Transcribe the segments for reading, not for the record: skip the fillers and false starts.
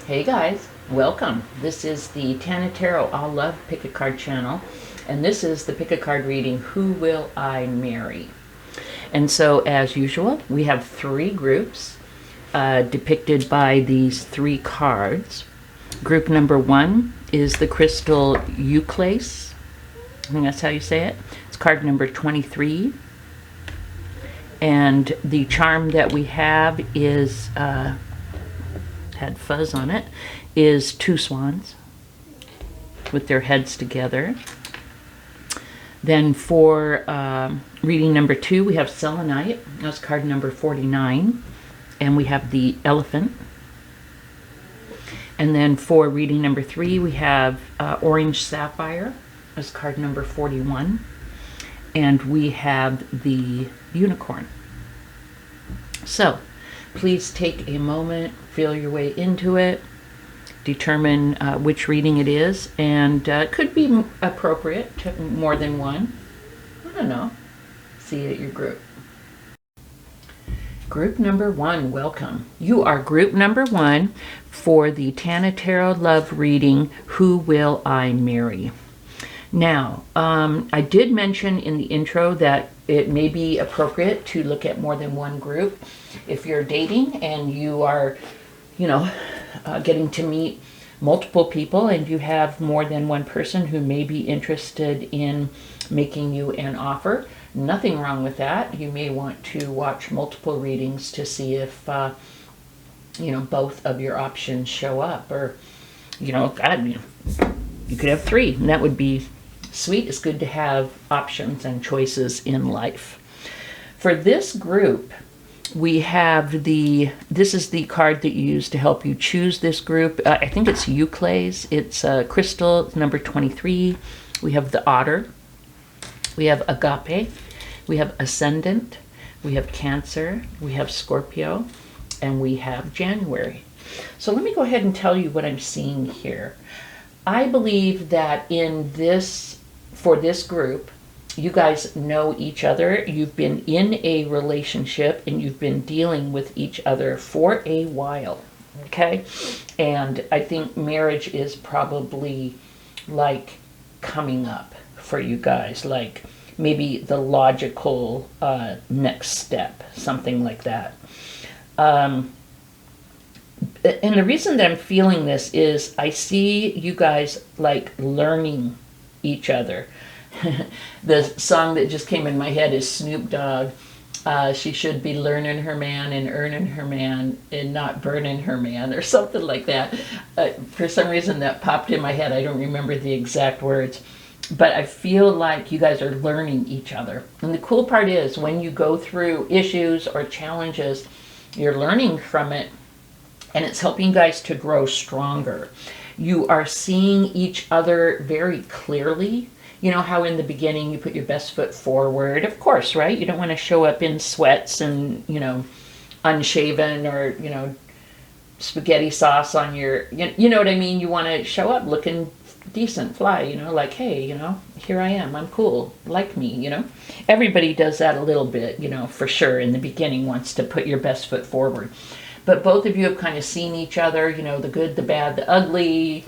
Hey guys, welcome. This is the Tana Tarot All Love Pick a Card channel, and this is the Pick a Card reading, Who Will I Marry? And so, as usual, we have three groups depicted by these three cards. Group number one is the crystal Euclase. I think that's how you say it. It's card number 23. And the charm that we have is had fuzz on it, is two swans with their heads together. Then for reading number two, we have selenite. That's card number 49. And we have the elephant. And then for reading number three, we have orange sapphire. That's card number 41. And we have the unicorn. So, please take a moment, feel your way into it, determine which reading it is, and it could be appropriate to more than one. I don't know. See you at your group. Group number one, welcome. You are group number one for the Tana Tarot Love reading, Who Will I Marry? Now, I did mention in the intro that it may be appropriate to look at more than one group. If you're dating and you are, getting to meet multiple people and you have more than one person who may be interested in making you an offer, nothing wrong with that. You may want to watch multiple readings to see if, both of your options show up. Or, God, you could have three, and that would be sweet. It's good to have options and choices in life. For this group, we have this is the card that you use to help you choose this group. I think it's Euclase. It's crystal number 23. We have the otter. We have agape. We have ascendant. We have Cancer. We have Scorpio. And we have January. So let me go ahead and tell you what I'm seeing here. I believe that for this group, you guys know each other. You've been in a relationship and you've been dealing with each other for a while, okay? And I think marriage is probably like coming up for you guys, like maybe the logical next step, something like that. And the reason that I'm feeling this is I see you guys like learning each other. The song that just came in my head is Snoop Dogg. She should be learning her man and earning her man and not burning her man, or something like that. For some reason that popped in my head. I don't remember the exact words. But I feel like you guys are learning each other. And the cool part is when you go through issues or challenges, you're learning from it. And it's helping you guys to grow stronger. You are seeing each other very clearly. You know how in the beginning you put your best foot forward, of course, right? You don't want to show up in sweats and, unshaven or, spaghetti sauce on your, you know what I mean? You want to show up looking decent, fly, like, hey, here I am, I'm cool, like me, Everybody does that a little bit, for sure in the beginning, wants to put your best foot forward. But both of you have kind of seen each other, the good, the bad, the ugly,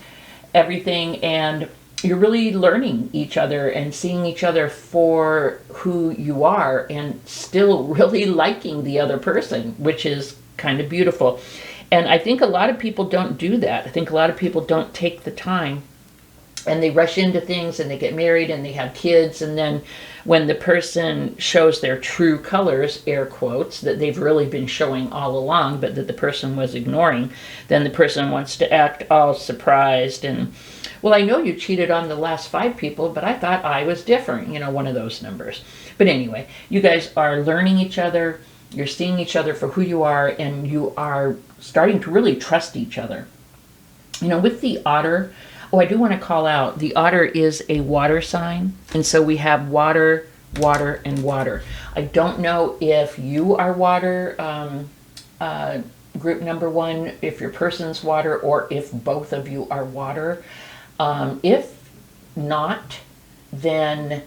everything, and you're really learning each other and seeing each other for who you are and still really liking the other person, which is kind of beautiful. And I think a lot of people don't do that. I think a lot of people don't take the time and they rush into things and they get married and they have kids, and then when the person shows their true colors, air quotes, that they've really been showing all along but that the person was ignoring, then the person wants to act all surprised and, well, I know you cheated on the last 5 people, but I thought I was different, one of those numbers. But anyway, you guys are learning each other, you're seeing each other for who you are, and you are starting to really trust each other. With the otter, I do want to call out, the otter is a water sign, and so we have water, water, and water. I don't know if you are water, group number one, if your person's water, or if both of you are water. If not, then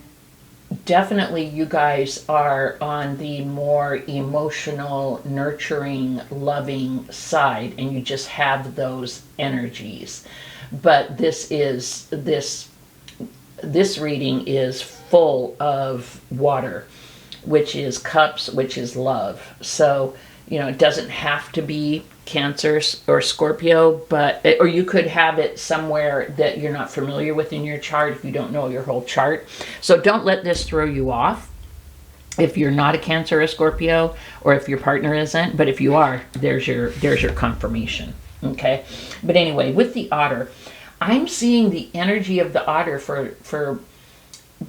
definitely you guys are on the more emotional, nurturing, loving side, and you just have those energies. But this reading is full of water, which is cups, which is love. So, it doesn't have to be Cancer or Scorpio, or you could have it somewhere that you're not familiar with in your chart if you don't know your whole chart. So don't let this throw you off if you're not a Cancer or Scorpio, or if your partner isn't. But if you are, there's your confirmation. Okay. But anyway, with the otter, I'm seeing the energy of the otter for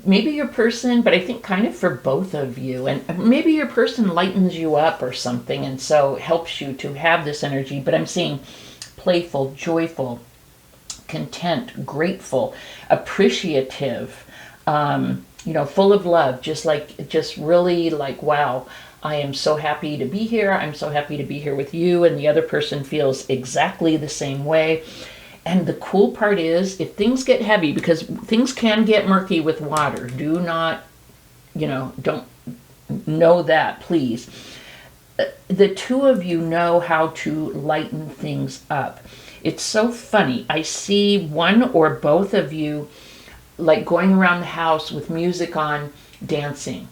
maybe your person, but I think kind of for both of you. And maybe your person lightens you up or something, and so helps you to have this energy. But I'm seeing playful, joyful, content, grateful, appreciative, full of love, just really like, wow, I am so happy to be here. I'm so happy to be here with you. And the other person feels exactly the same way. And the cool part is, if things get heavy, because things can get murky with water, do not, don't know that, please. The two of you know how to lighten things up. It's so funny. I see one or both of you like going around the house with music on, dancing.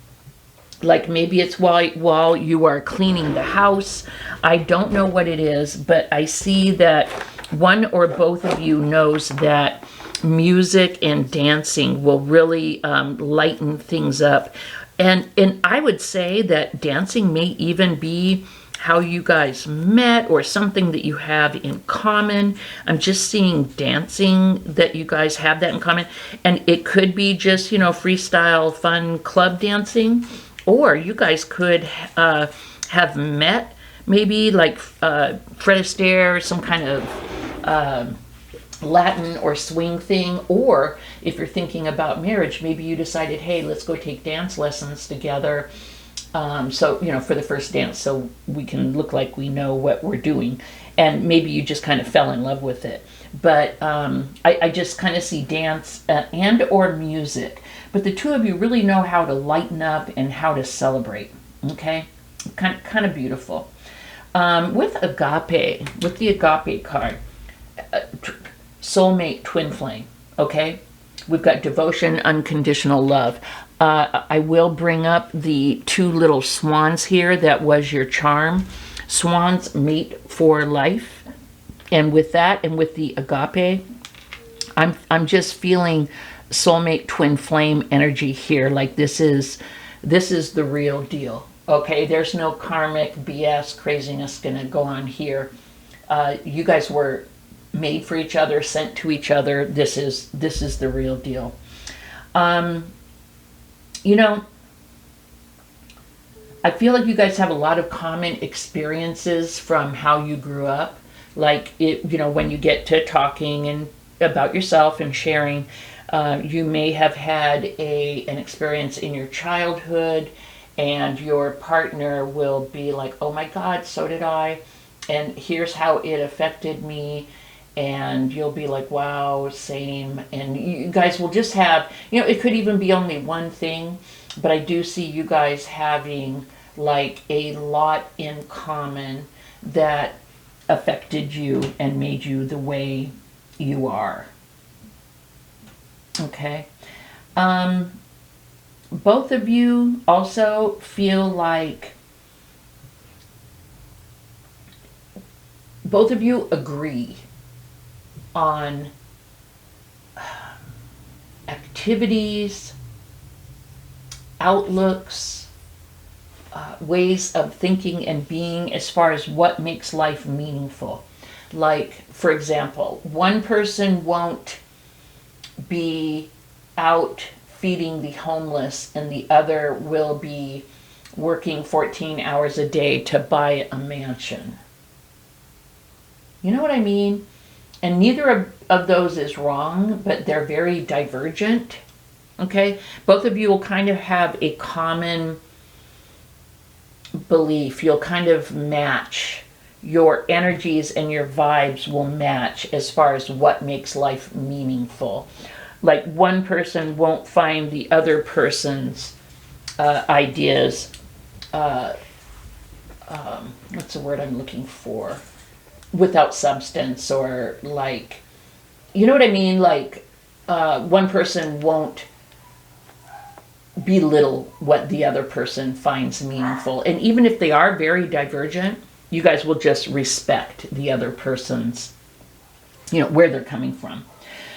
Like maybe it's while you are cleaning the house. I don't know what it is, but I see that one or both of you knows that music and dancing will really lighten things up. And I would say that dancing may even be how you guys met, or something that you have in common. I'm just seeing dancing, that you guys have that in common. And it could be just, freestyle, fun club dancing. Or you guys could have met, maybe like Fred Astaire, some kind of Latin or swing thing. Or if you're thinking about marriage, maybe you decided, hey, let's go take dance lessons together. So, for the first dance, so we can look like we know what we're doing. And maybe you just kind of fell in love with it. But I just kind of see dance and or music. But the two of you really know how to lighten up and how to celebrate. Okay? Kind of beautiful. With agape, with the agape card, soulmate, twin flame. Okay? We've got devotion, unconditional love. I will bring up the two little swans here. That was your charm. Swans mate for life. And with that, and with the agape, I'm just feeling soulmate, twin flame energy here. Like this is the real deal. Okay, there's no karmic BS craziness gonna go on here. You guys were made for each other, sent to each other. This is the real deal. I feel like you guys have a lot of common experiences from how you grew up. Like when you get to talking and about yourself and sharing, you may have had an experience in your childhood, and your partner will be like, oh my God, so did I, and here's how it affected me. And you'll be like, wow, same. And you guys will just have, it could even be only one thing, but I do see you guys having like a lot in common that affected you and made you the way you are. Okay. Both of you also feel like both of you agree on activities, outlooks, ways of thinking and being as far as what makes life meaningful. Like, for example, one person won't be out feeding the homeless, and the other will be working 14 hours a day to buy a mansion. You know what I mean? And neither of those is wrong, but they're very divergent. Okay? Both of you will kind of have a common belief. You'll kind of match. Your energies and your vibes will match as far as what makes life meaningful. like one person won't find the other person's ideas, what's the word I'm looking for, without substance, or like, you know what I mean? Like, one person won't belittle what the other person finds meaningful. And even if they are very divergent, you guys will just respect the other person's, you know, where they're coming from.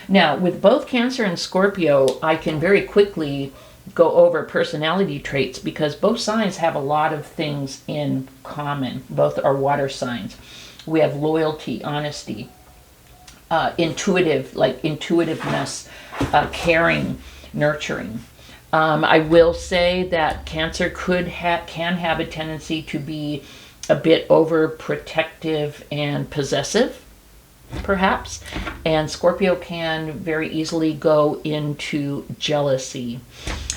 Now, with both Cancer and Scorpio, I can very quickly go over personality traits because both signs have a lot of things in common. Both are water signs. We have loyalty, honesty, intuitiveness, caring, nurturing. I will say that Cancer can have a tendency to be a bit overprotective and possessive, perhaps, and Scorpio can very easily go into jealousy.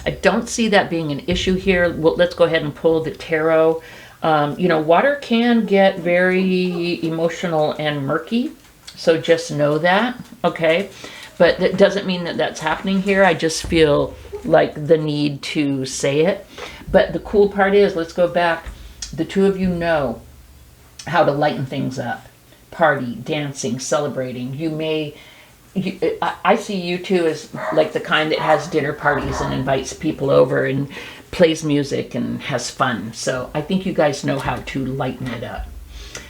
I don't see that being an issue here. Well, let's go ahead and pull the tarot. You know, water can get very emotional and murky, so just know that, okay? But that doesn't mean that that's happening here. I just feel like the need to say it. But the cool part is, let's go back. The two of you know how to lighten things up. Party, dancing, celebrating. I see you two as like the kind that has dinner parties and invites people over and plays music and has fun. So I think you guys know how to lighten it up.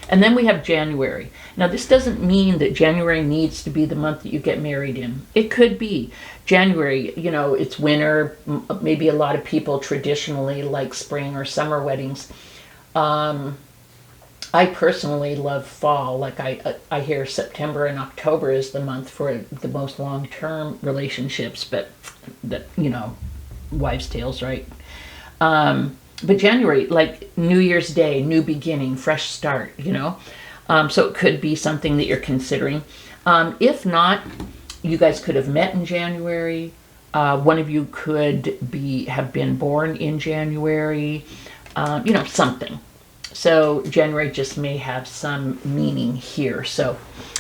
And then we have January. Now, this doesn't mean that January needs to be the month that you get married in. It could be. January, you know, it's winter. Maybe a lot of people traditionally like spring or summer weddings. I personally love fall. Like I hear September and October is the month for the most long-term relationships, but that, you know, wives' tales, right? But January, like New Year's Day, new beginning, fresh start, you know? So it could be something that you're considering. If not, you guys could have met in January. One of you could have been born in January, you know, something. So January just may have some meaning here. So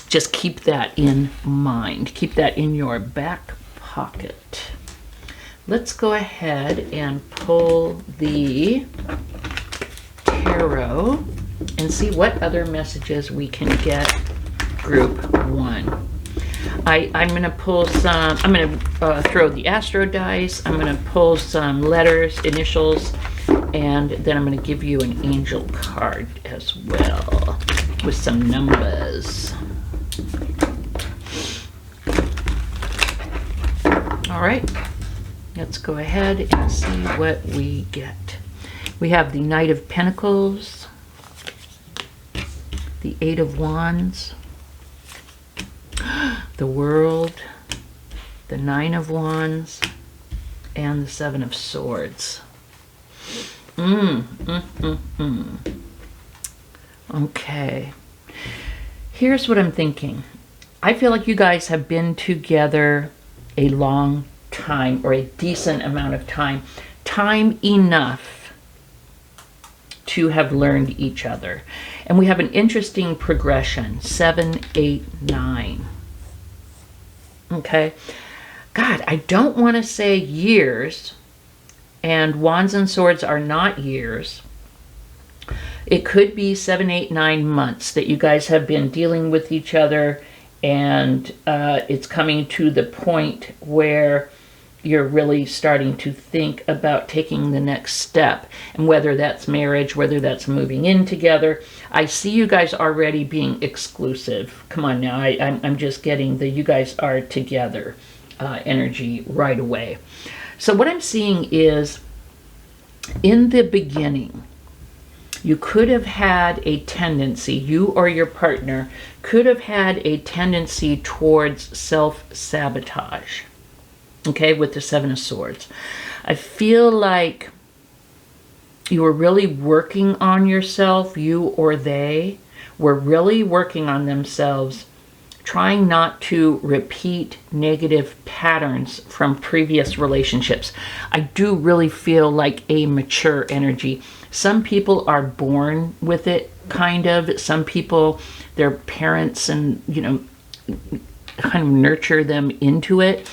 just keep that in mind. Keep that in your back pocket. Let's go ahead and pull the tarot and see what other messages we can get group one. I'm going to pull some, I'm going to throw the astro dice. I'm going to pull some letters, initials, and then I'm going to give you an angel card as well with some numbers. All right, let's go ahead and see what we get. We have the Knight of Pentacles, the Eight of Wands, the World, the Nine of Wands, and the Seven of Swords. Okay. Here's what I'm thinking. I feel like you guys have been together a long time, or a decent amount of time. Time enough to have learned each other. And we have an interesting progression. 7, 8, 9. Okay. God, I don't want to say years. And Wands and Swords are not years. It could be 7, 8, 9 months that you guys have been dealing with each other, and it's coming to the point where you're really starting to think about taking the next step, and whether that's marriage, whether that's moving in together. I see you guys already being exclusive. Come on now, I'm just getting the you guys are together energy right away. So what I'm seeing is, in the beginning, you could have had a tendency, you or your partner could have had a tendency towards self-sabotage, okay, with the Seven of Swords. I feel like you were really working on yourself, you or they were really working on themselves, trying not to repeat negative patterns from previous relationships. I do really feel like a mature energy. Some people are born with it, kind of. Some people, their parents and, you know, kind of nurture them into it.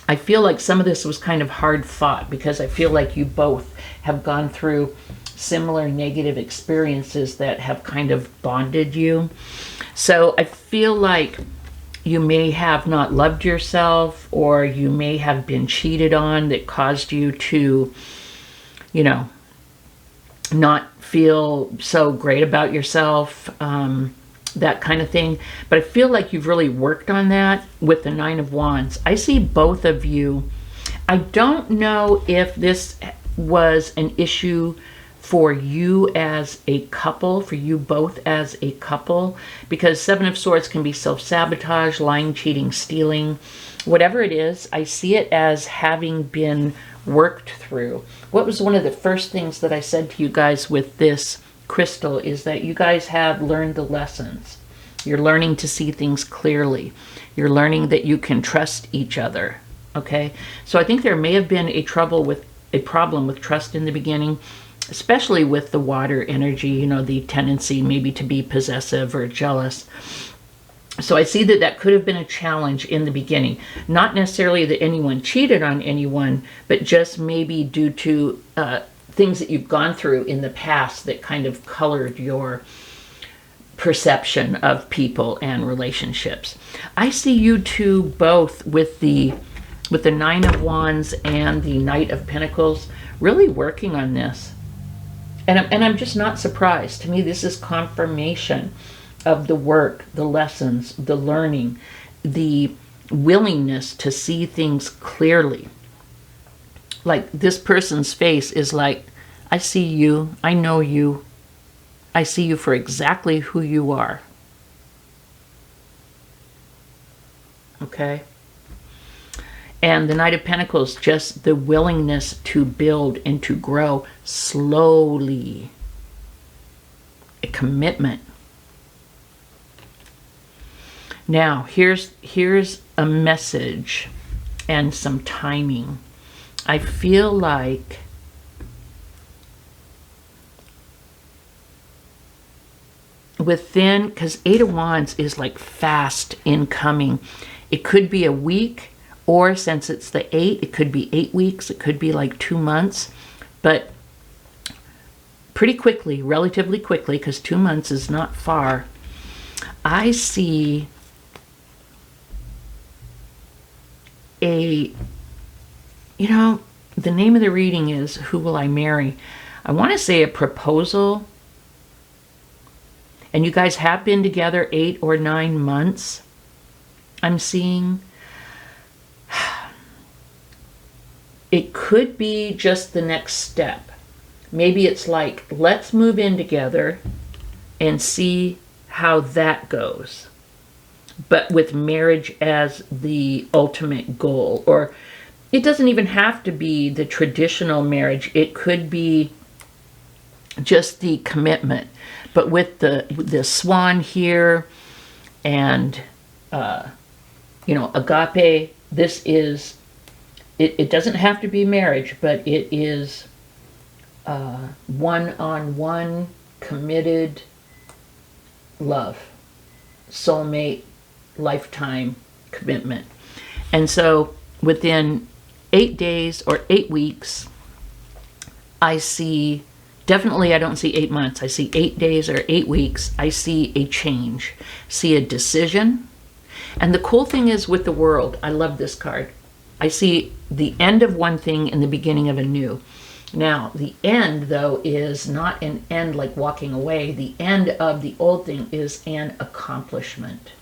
I feel like some of this was kind of hard fought, because I feel like you both have gone through similar negative experiences that have kind of bonded you. So I feel like you may have not loved yourself, or you may have been cheated on that caused you to, you know, not feel so great about yourself, that kind of thing. But I feel like you've really worked on that with the Nine of Wands. I see both of you. I don't know if this was an issue for you as a couple, for you both as a couple, because Seven of Swords can be self-sabotage, lying, cheating, stealing. Whatever it is, I see it as having been worked through. What was one of the first things that I said to you guys with this crystal is that you guys have learned the lessons. You're learning to see things clearly. You're learning that you can trust each other. Okay? So I think there may have been a problem with trust in the beginning, especially with the water energy, you know, the tendency maybe to be possessive or jealous. So I see that that could have been a challenge in the beginning. Not necessarily that anyone cheated on anyone, but just maybe due to things that you've gone through in the past that kind of colored your perception of people and relationships. I see you two both with the Nine of Wands and the Knight of Pentacles really working on this. And I'm just not surprised. To me, this is confirmation of the work, the lessons, the learning, the willingness to see things clearly. Like this person's face is like, I see you, I know you, I see you for exactly who you are. Okay? And the Knight of Pentacles, just the willingness to build and to grow slowly. A commitment. Now, here's a message and some timing. I feel like within, because Eight of Wands is like fast incoming. It could be a week, or since it's the 8, it could be 8 weeks, it could be like 2 months, but pretty quickly, relatively quickly, because 2 months is not far, I see a, you know, the name of the reading is Who Will I Marry? I want to say a proposal. And you guys have been together 8 or 9 months, I'm seeing. It could be just the next step. Maybe it's like, let's move in together and see how that goes. But with marriage as the ultimate goal. Or it doesn't even have to be the traditional marriage. It could be just the commitment. But with the swan here and, you know, agape, this is, it doesn't have to be marriage, but it is one-on-one committed love, soulmate, lifetime commitment. And so within 8 days or 8 weeks, I see, definitely I don't see 8 months, I see 8 days or 8 weeks, I see a change, see a decision. And the cool thing is with the World, I love this card. I see the end of one thing and the beginning of a new. Now, the end, though, is not an end like walking away. The end of the old thing is an accomplishment.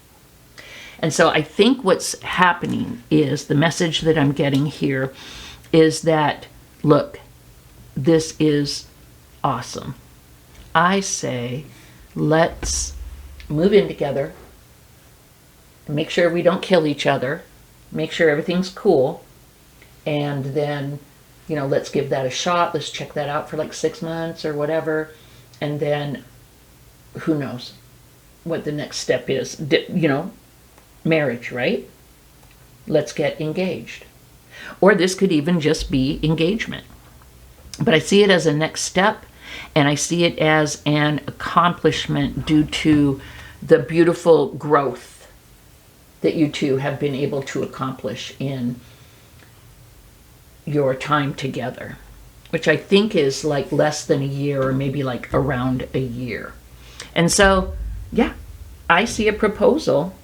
And so I think what's happening is, the message that I'm getting here is that, look, this is awesome. I say, let's move in together, make sure we don't kill each other, make sure everything's cool, and then, you know, let's give that a shot. Let's check that out for like 6 months or whatever, and then who knows what the next step is. You know, marriage, right? Let's get engaged. Or this could even just be engagement. But I see it as a next step, and I see it as an accomplishment due to the beautiful growth that you two have been able to accomplish in your time together, which I think is like less than a year, or maybe like around a year. And so, yeah, I see a proposal.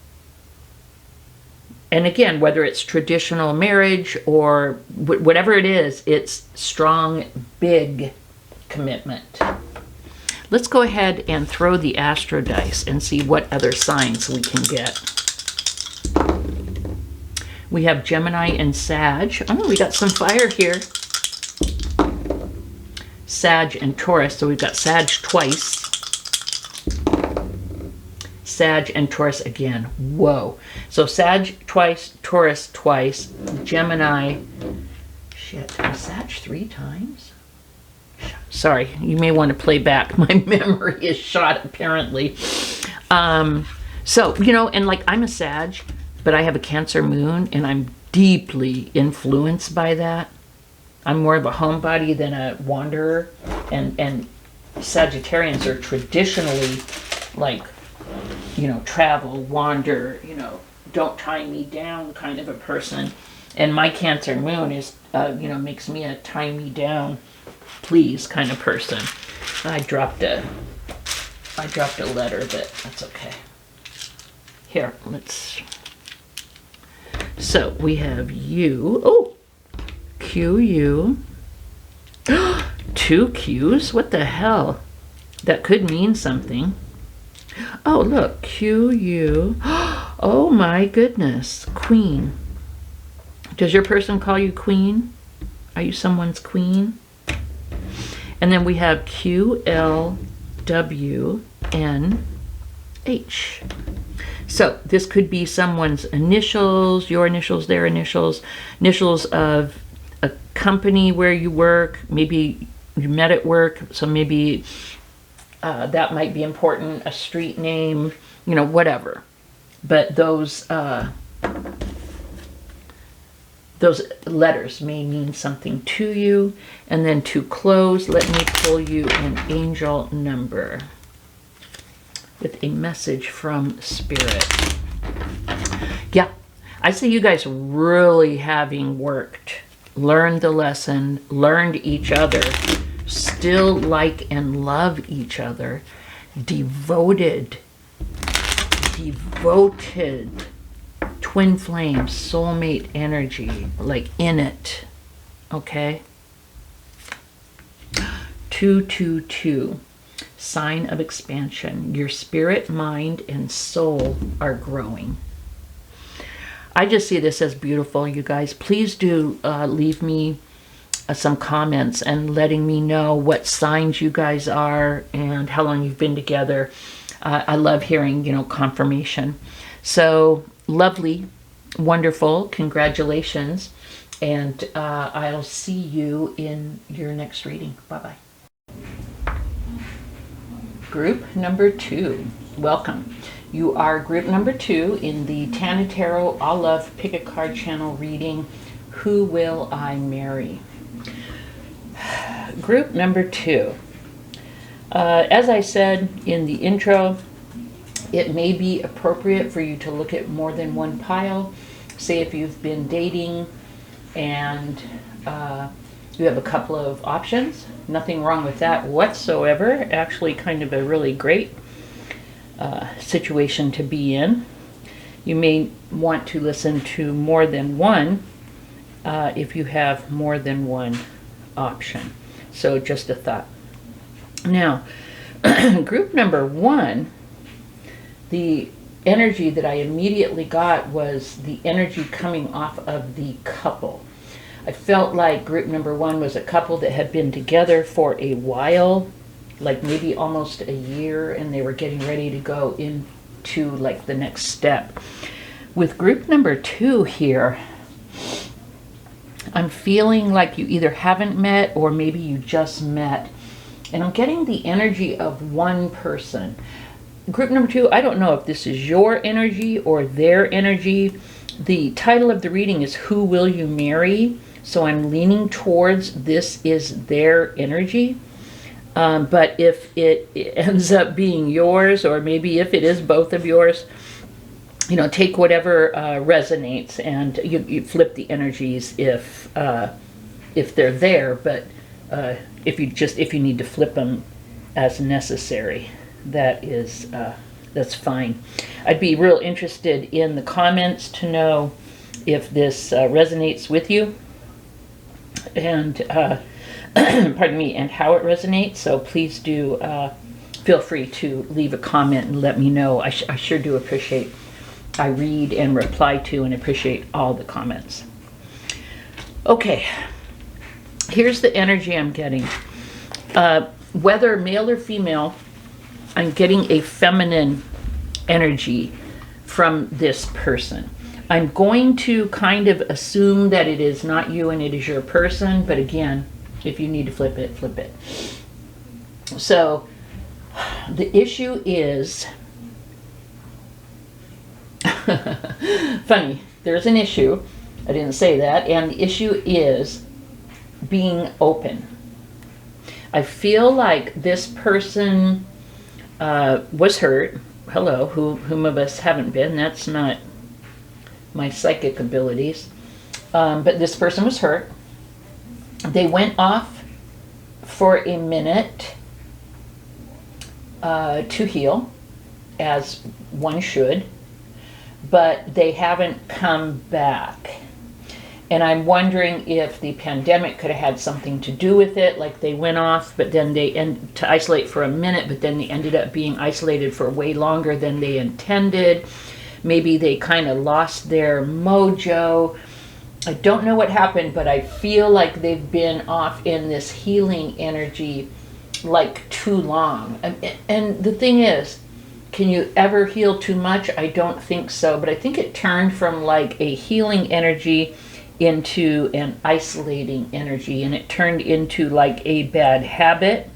And again, whether it's traditional marriage or whatever it is, it's strong, big commitment. Let's go ahead and throw the astro dice and see what other signs we can get. We have Gemini and Sag. Oh, we got some fire here. Sag and Taurus. So we've got Sag twice. Sag and Taurus again. Whoa. So Sag twice, Taurus twice, Gemini. Shit, Sag 3 times? Sorry, you may want to play back. My memory is shot, apparently. So, you know, and like I'm a Sag, but I have a Cancer moon, and I'm deeply influenced by that. I'm more of a homebody than a wanderer, and Sagittarians are traditionally like, you know, travel, wander, you know, don't tie me down kind of a person. And my Cancer moon is, you know, makes me a tie me down, please kind of person. I dropped a letter, but that's okay. Here, let's. So we have you. Oh, QU. 2 Q's? What the hell? That could mean something. Oh, look, QU. Oh my goodness, Queen. Does your person call you Queen? Are you someone's queen? And then we have QLWNH. So this could be someone's initials, your initials, their initials, initials of a company where you work. Maybe you met at work, so maybe that might be important, a street name, you know, whatever. But those letters may mean something to you. And then to close, let me pull you an angel number with a message from Spirit. Yeah, I see you guys really having worked, learned the lesson, learned each other, still like and love each other, devoted, twin flame, soulmate energy, like in it, okay? 222, sign of expansion. Your spirit, mind, and soul are growing. I just see this as beautiful, you guys. Please do leave me some comments and letting me know what signs you guys are and how long you've been together. I love hearing, you know, confirmation. So lovely, wonderful, congratulations, and I'll see you in your next reading. Bye-bye. Group number 2, welcome. You are group number 2 in the Tana Tarot All Love Pick a Card channel reading, Who Will I Marry? Group number 2. As I said in the intro, it may be appropriate for you to look at more than one pile. Say if you've been dating and you have a couple of options. Nothing wrong with that whatsoever. Actually kind of a really great situation to be in. You may want to listen to more than one if you have more than one option. So just a thought. Now, group number 1, the energy that I immediately got was the energy coming off of the couple. I felt like group number 1 was a couple that had been together for a while, like maybe almost a year, and they were getting ready to go into like the next step. With group number 2 here, I'm feeling like you either haven't met or maybe you just met. And I'm getting the energy of one person. Group number 2, I don't know if this is your energy or their energy. The title of the reading is Who Will You Marry? So I'm leaning towards this is their energy. But if it ends up being yours, or maybe if it is both of yours, you know, take whatever resonates, and you flip the energies if if they're there, but if you need to flip them as necessary, that's fine. I'd be real interested in the comments to know if this resonates with you, and pardon me, and how it resonates. So please do feel free to leave a comment and let me know. I sure do appreciate. I read and reply to and appreciate all the comments. Okay, here's the energy I'm getting. Whether male or female, I'm getting a feminine energy from this person. I'm going to kind of assume that it is not you and it is your person, but again, if you need to flip it, flip it. So the issue is, funny, there's an issue. I didn't say that. And the issue is being open. I feel like this person was hurt. Hello, whom of us haven't been? That's not my psychic abilities. But this person was hurt. They went off for a minute to heal, as one should, but they haven't come back. And I'm wondering if the pandemic could have had something to do with it, like they went off, but then they to isolate for a minute, but then they ended up being isolated for way longer than they intended. Maybe they kind of lost their mojo. I don't know what happened, but I feel like they've been off in this healing energy like too long. And the thing is, can you ever heal too much? I don't think so, but I think it turned from like a healing energy into an isolating energy, and it turned into like a bad habit.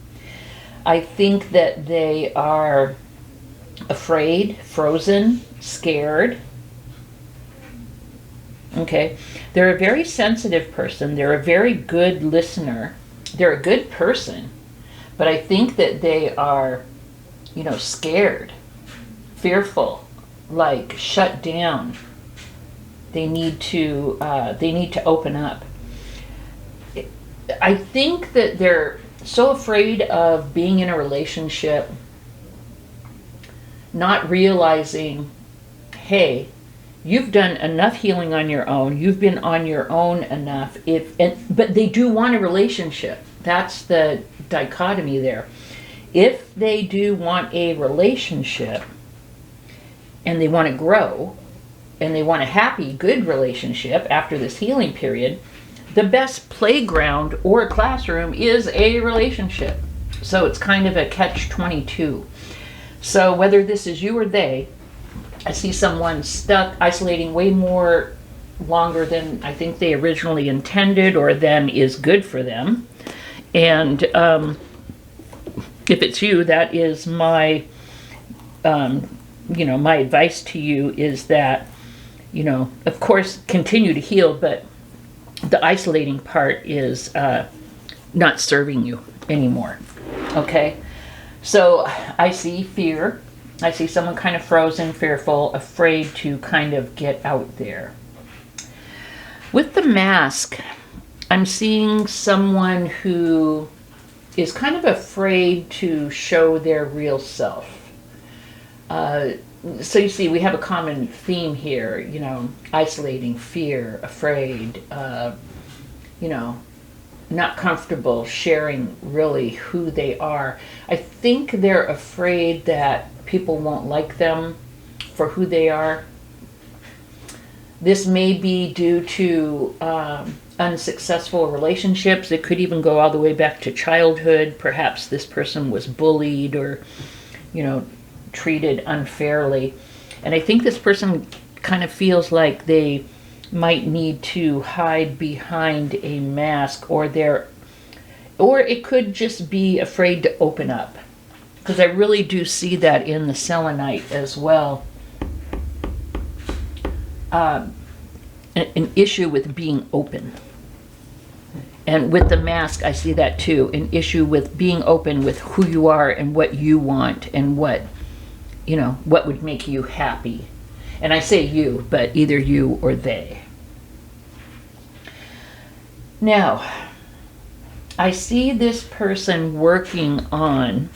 I think that they are afraid, frozen, scared. Okay, they're a very sensitive person. They're a very good listener. They're a good person, but I think that they are, scared, fearful, like shut down. They need to open up. I think that they're so afraid of being in a relationship, not realizing, hey, you've done enough healing on your own. You've been on your own enough. But they do want a relationship. That's the dichotomy there. If they do want a relationship and they want to grow, and they want a happy, good relationship after this healing period, the best playground or classroom is a relationship. So it's kind of a catch-22. So whether this is you or they, I see someone stuck, isolating way more longer than I think they originally intended or than is good for them. And if it's you, that is my, my advice to you is that, of course, continue to heal, but the isolating part is not serving you anymore. Okay? So I see fear. I see someone kind of frozen, fearful, afraid to kind of get out there. With the mask, I'm seeing someone who is kind of afraid to show their real self. So you see, we have a common theme here, isolating, fear, afraid, not comfortable sharing really who they are. I think they're afraid that people won't like them for who they are. This may be due to unsuccessful relationships. It could even go all the way back to childhood. Perhaps this person was bullied or, treated unfairly. And I think this person kind of feels like they might need to hide behind a mask, or it could just be afraid to open up. Because I really do see that in the selenite as well. An issue with being open. And with the mask, I see that too. An issue with being open with who you are and what you want and what would make you happy. And I say you, but either you or they. Now, I see this person working on,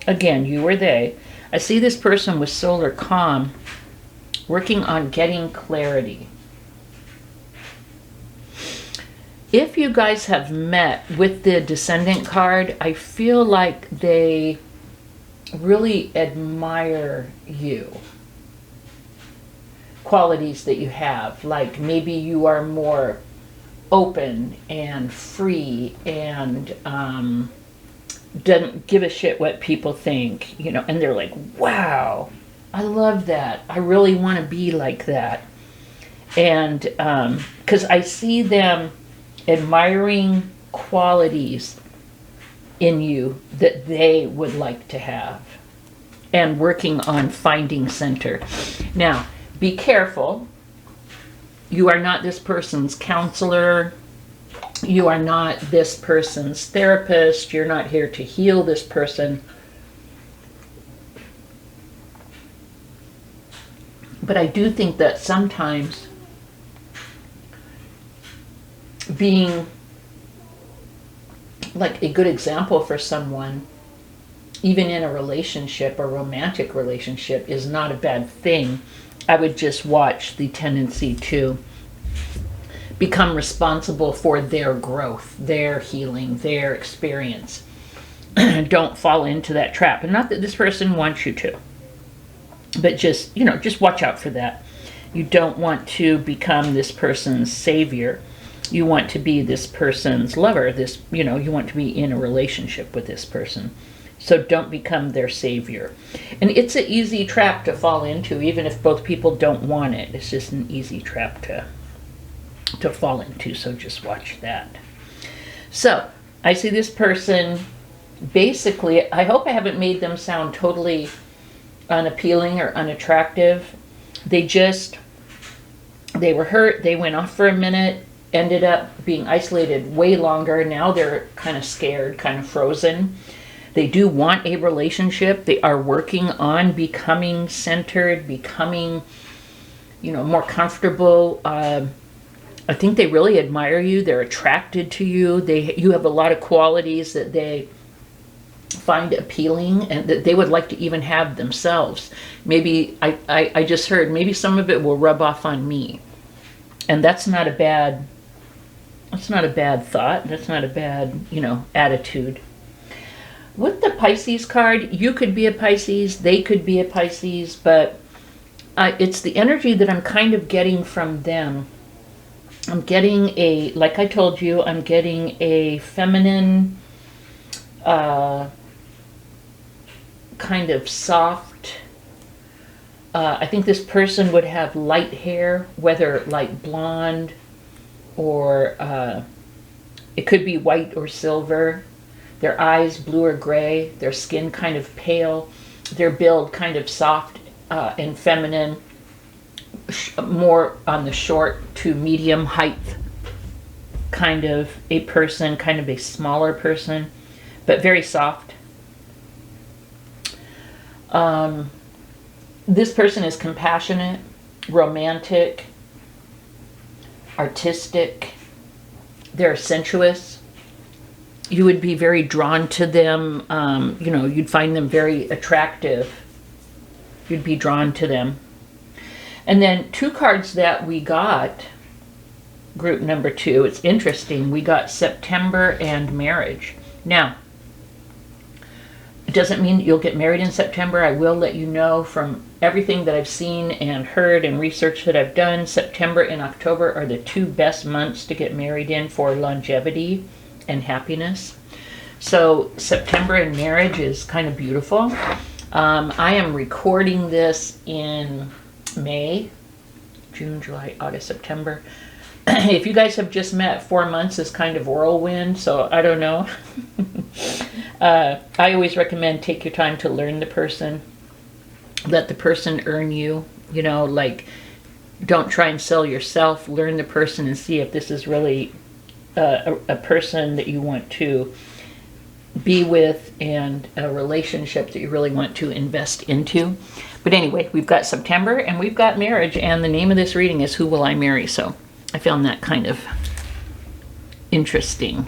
again, you or they, I see this person with solar calm working on getting clarity. If you guys have met with the Descendant card, I feel like they really admire you. Qualities that you have, like maybe you are more open and free and doesn't give a shit what people think, you know, and they're like, wow, I love that. I really want to be like that. And because I see them admiring qualities in you that they would like to have and working on finding center. Now, be careful. You are not this person's counselor. You are not this person's therapist. You're not here to heal this person. But I do think that sometimes being like a good example for someone, even in a relationship, a romantic relationship, is not a bad thing. I would just watch the tendency to become responsible for their growth, their healing, their experience. Don't fall into that trap. And not that this person wants you to, but just, you know, just watch out for that. You don't want to become this person's savior. You want to be this person's lover. This, you know, you want to be in a relationship with this person. So don't become their savior. And it's an easy trap to fall into, even if both people don't want it. It's just an easy trap to fall into, so just watch that. So I see this person, basically, I hope I haven't made them sound totally unappealing or unattractive. They were hurt, they went off for a minute, ended up being isolated way longer. Now they're kind of scared, kind of frozen. They do want a relationship. They are working on becoming centered, becoming, you know, more comfortable. I think they really admire you. They're attracted to you. You have a lot of qualities that they find appealing and that they would like to even have themselves. Maybe, I just heard, maybe some of it will rub off on me. And that's not a bad thought. That's not a bad, you know, attitude. With the Pisces card, you could be a Pisces, they could be a Pisces, but it's the energy that I'm kind of getting from them. I'm getting like I told you, I'm getting a feminine, kind of soft. I think this person would have light hair, whether light blonde or it could be white or silver. Their eyes blue or gray. Their skin kind of pale. Their build kind of soft and feminine. More on the short to medium height kind of a person, kind of a smaller person, but very soft. This person is compassionate, romantic, artistic. They're sensuous. You would be very drawn to them. You know, you'd find them very attractive. You'd be drawn to them. And then two cards that we got, group number 2, it's interesting. We got September and marriage. Now, it doesn't mean that you'll get married in September. I will let you know from everything that I've seen and heard and research that I've done, September and October are the 2 best months to get married in for longevity and happiness. So September and marriage is kind of beautiful. I am recording this in May, June, July, August, September. If you guys have just met, 4 months is kind of whirlwind, so I don't know. I always recommend take your time to learn the person. Let the person earn you. You know, like, don't try and sell yourself. Learn the person and see if this is really a person that you want to be with and a relationship that you really want to invest into. But anyway, we've got September and we've got marriage, and the name of this reading is Who Will I Marry? So I found that kind of interesting.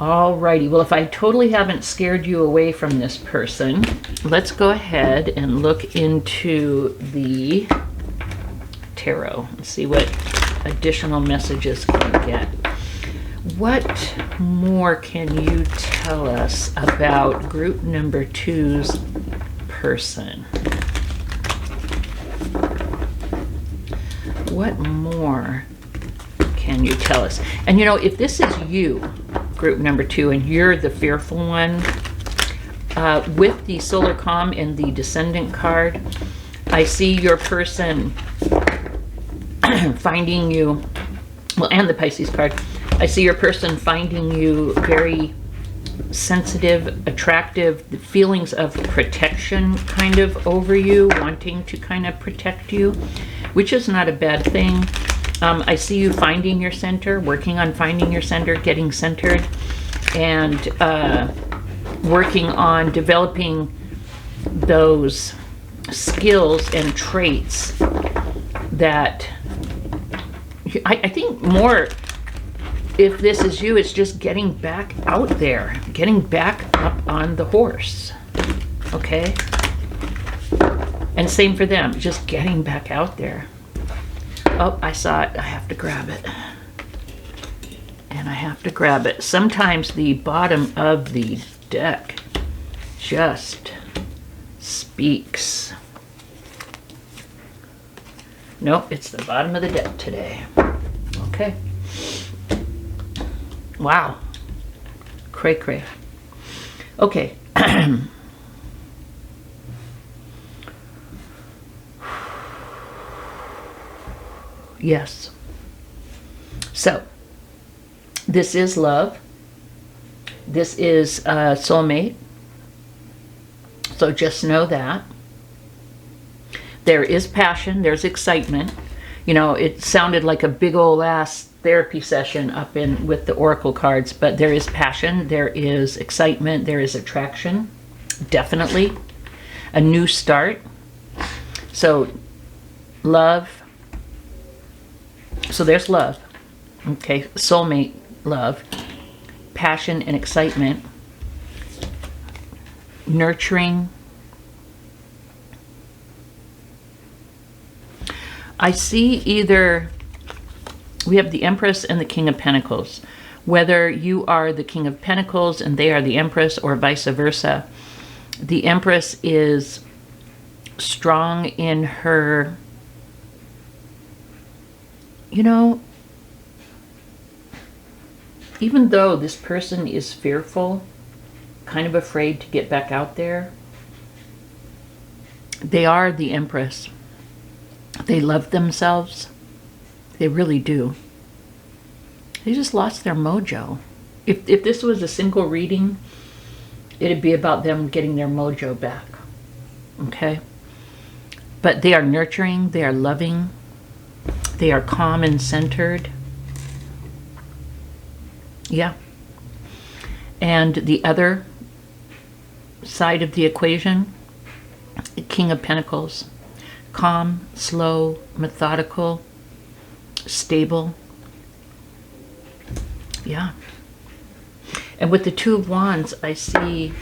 Alrighty, well, if I totally haven't scared you away from this person, let's go ahead and look into the tarot and see what additional messages can we get. What more can you tell us about group number 2's person? What more can you tell us? And you know, if this is you, group number 2, and you're the fearful one, with the solar calm and the descendant card, I see your person finding you, well, and the Pisces card, I see your person finding you very sensitive, attractive, the feelings of protection kind of over you, wanting to kind of protect you, which is not a bad thing. I see you finding your center, working on finding your center, getting centered, and working on developing those skills and traits that I think more, if this is you, it's just getting back out there, getting back up on the horse, okay? And same for them, just getting back out there. Oh, I saw it. I have to grab it. And I have to grab it. Sometimes the bottom of the deck just speaks. Nope, it's the bottom of the deck today. Okay. Wow. Cray cray. Okay. Yes. So, this is love. This is soulmate. So just know that. There is passion. There's excitement. You know, it sounded like a big old ass therapy session up in with the oracle cards, but there is passion. There is excitement. There is attraction. Definitely. A new start. So, love. So there's love, okay, soulmate love, passion and excitement, nurturing. I see either, we have the Empress and the King of Pentacles. Whether you are the King of Pentacles and they are the Empress or vice versa, the Empress is strong in her, you know, even though this person is fearful, kind of afraid to get back out there, they are the Empress. They love themselves. They really do. They just lost their mojo. If this was a single reading, it'd be about them getting their mojo back. Okay? But they are nurturing. They are loving. They are calm and centered. Yeah. And the other side of the equation, the King of Pentacles. Calm, slow, methodical, stable. Yeah. And with the Two of Wands, I see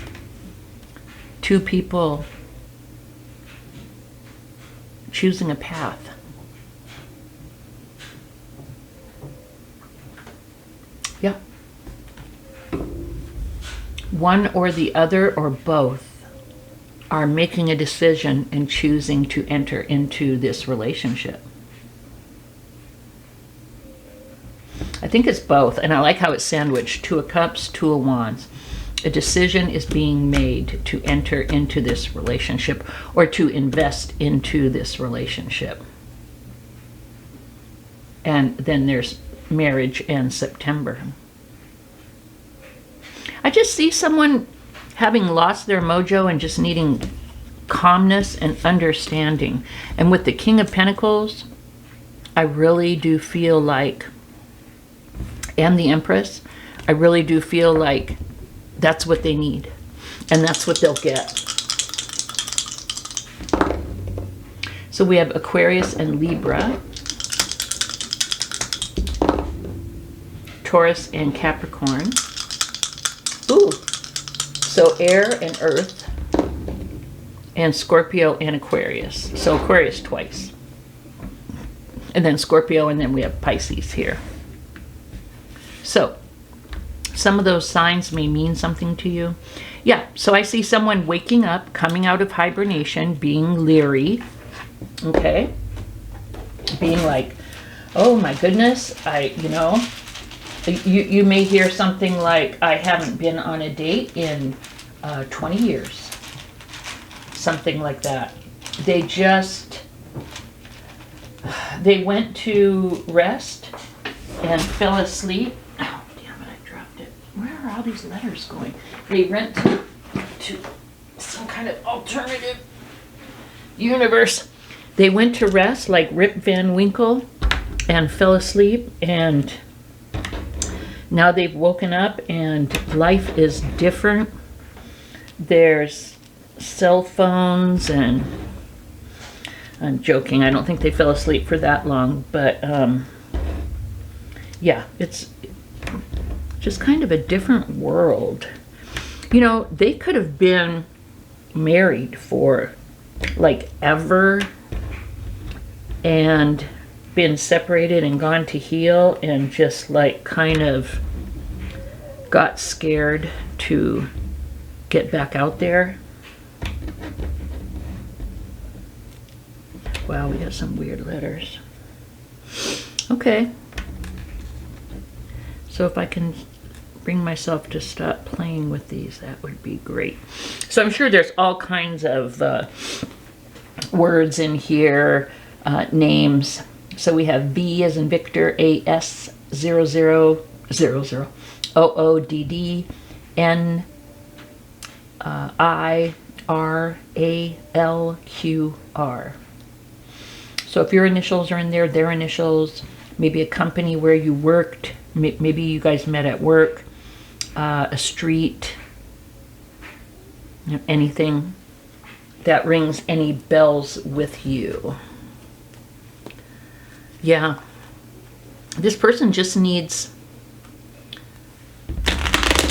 two people choosing a path. Yeah. One or the other or both are making a decision and choosing to enter into this relationship. I think it's both, and I like how it's sandwiched. Two of Cups, Two of Wands. A decision is being made to enter into this relationship or to invest into this relationship. And then there's marriage and September. I just see someone having lost their mojo and just needing calmness and understanding. And with the King of Pentacles, I really do feel like, and the Empress, I really do feel like that's what they need. And that's what they'll get. So we have Aquarius and Libra, Taurus and Capricorn, Ooh. So air and earth, and Scorpio and Aquarius. So Aquarius twice. And then Scorpio, and then we have Pisces here. So some of those signs may mean something to you. Yeah, so I see someone waking up, coming out of hibernation, being leery. Okay? Being like, oh my goodness, you may hear something like, I haven't been on a date in 20 years. Something like that. They went to rest and fell asleep. Oh, damn it, I dropped it. Where are all these letters going? They went to some kind of alternative universe. They went to rest like Rip Van Winkle and fell asleep, and now they've woken up and life is different. There's cell phones, and I'm joking, I don't think they fell asleep for that long, but yeah, it's just kind of a different world. You know, they could have been married for like ever and been separated and gone to heal and just like kind of got scared to get back out there. Wow, we got some weird letters. Okay. So if I can bring myself to stop playing with these, that would be great. So I'm sure there's all kinds of words in here, names. So we have V as in Victor, AS0000, OODD, NIRALQR. So if your initials are in there, their initials, maybe a company where you worked, maybe you guys met at work, a street, anything that rings any bells with you. Yeah, this person just needs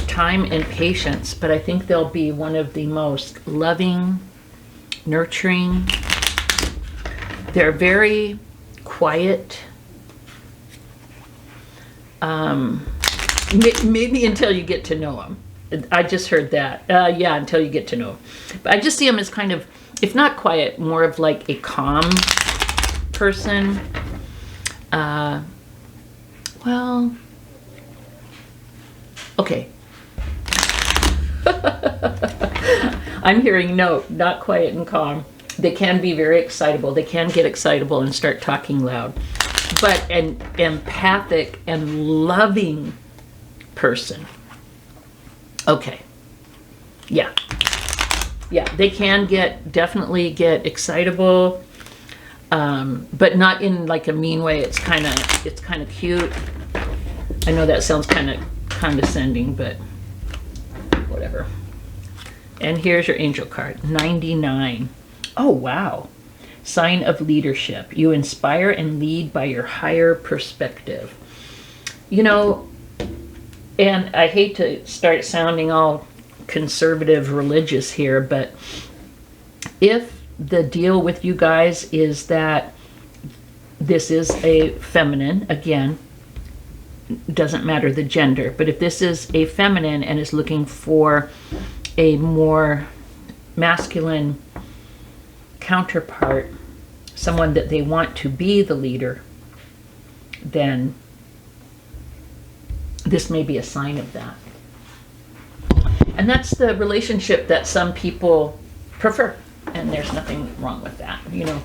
time and patience, but I think they'll be one of the most loving, nurturing. They're very quiet. Maybe until you get to know them. I just heard that. Yeah, until you get to know them. But I just see them as kind of, if not quiet, more of like a calm person. Well, okay. I'm hearing no, not quiet and calm. They can be very excitable. They can get excitable and start talking loud. But an empathic and loving person. Okay. Yeah. Yeah, they can definitely get excitable, but not in like a mean way. It's kind of cute. I know that sounds kind of condescending, but whatever. And here's your angel card, 99. Oh, wow. Sign of leadership. You inspire and lead by your higher perspective. You know, and I hate to start sounding all conservative religious here, but if the deal with you guys is that this is a feminine, again, doesn't matter the gender, but if this is a feminine and is looking for a more masculine counterpart, someone that they want to be the leader, then this may be a sign of that. And that's the relationship that some people prefer, and there's nothing wrong with that. You know,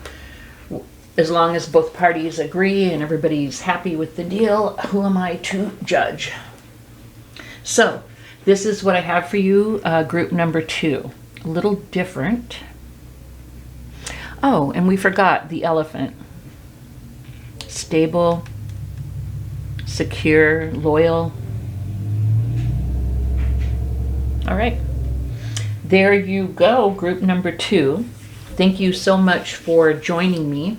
as long as both parties agree and everybody's happy with the deal, who am I to judge? So this is what I have for you, group number 2. A little different. Oh, and we forgot the elephant. Stable, secure, loyal. All right. There you go, group number 2. Thank you so much for joining me.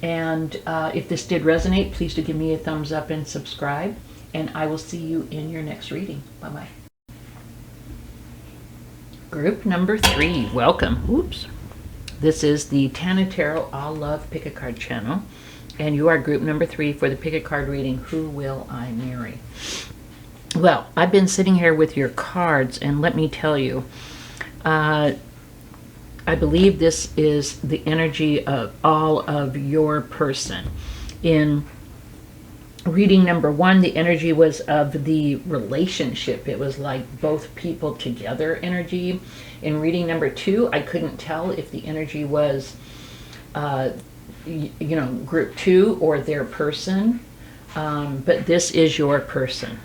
And if this did resonate, please do give me a thumbs up and subscribe. And I will see you in your next reading. Bye-bye. Group number 3, welcome. Oops. This is the Tana Tarot All Love Pick a Card channel, and you are group number 3 for the Pick a Card reading, Who Will I Marry? Well, I've been sitting here with your cards, and let me tell you, I believe this is the energy of all of your person. In reading number 1, the energy was of the relationship. It was like both people together energy. In reading number 2, I couldn't tell if the energy was, group 2 or their person. But this is your person.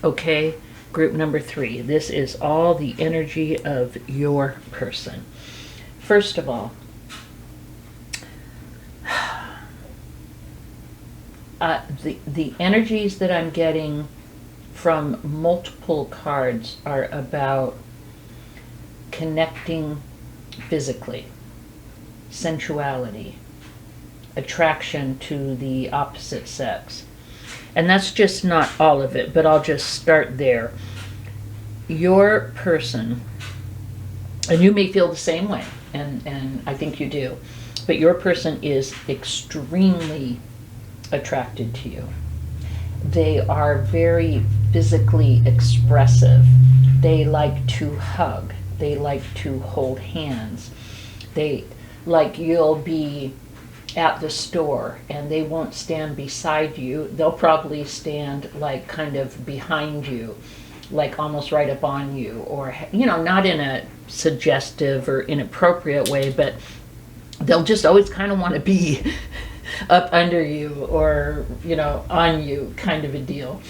Okay? Group number 3. This is all the energy of your person. First of all, the energies that I'm getting from multiple cards are about connecting physically, sensuality, attraction to the opposite sex. And that's just not all of it, but I'll just start there. Your person, and you may feel the same way, and I think you do, but your person is extremely attracted to you. They are very physically expressive. They like to hug. They like to hold hands. You'll be at the store and they won't stand beside you. They'll probably stand like kind of behind you, like almost right up on you, or not in a suggestive or inappropriate way, but they'll just always kind of want to be up under you or on you, kind of a deal.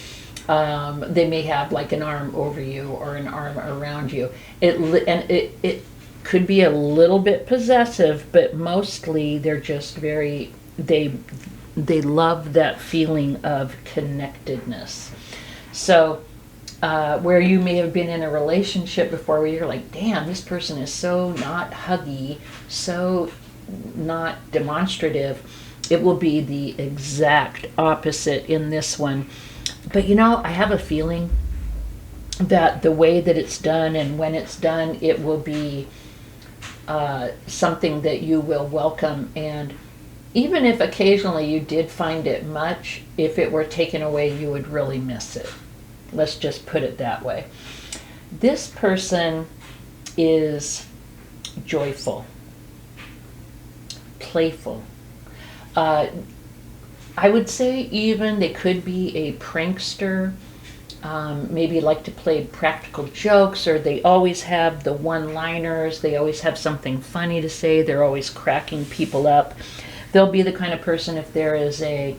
They may have like an arm over you or an arm around you. It could be a little bit possessive, but mostly they're just very, they love that feeling of connectedness. So where you may have been in a relationship before where you're like, damn, this person is so not huggy, so not demonstrative, it will be the exact opposite in this one. But I have a feeling that the way that it's done and when it's done, it will be something that you will welcome. And even if occasionally you did find it much, if it were taken away, you would really miss it. Let's just put it that way. This person is joyful, playful. I would say even they could be a prankster, maybe like to play practical jokes, or they always have the one-liners, they always have something funny to say, they're always cracking people up. They'll be the kind of person, if there is a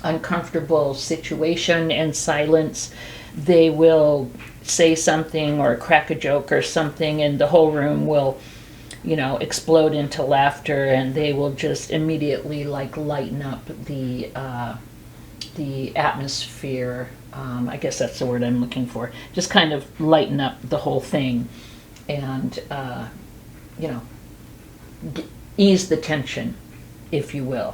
uncomfortable situation and silence, they will say something or crack a joke or something, and the whole room will explode into laughter, and they will just immediately like lighten up the atmosphere. I guess that's the word I'm looking for. Just kind of lighten up the whole thing, and ease the tension, if you will.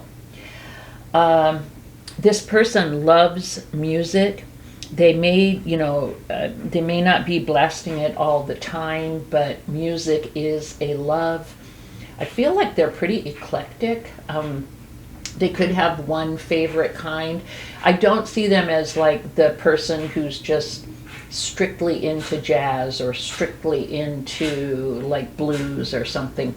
This person loves music. They may, they may not be blasting it all the time, but music is a love. I feel like they're pretty eclectic. They could have one favorite kind. I don't see them as like the person who's just strictly into jazz or strictly into like blues or something.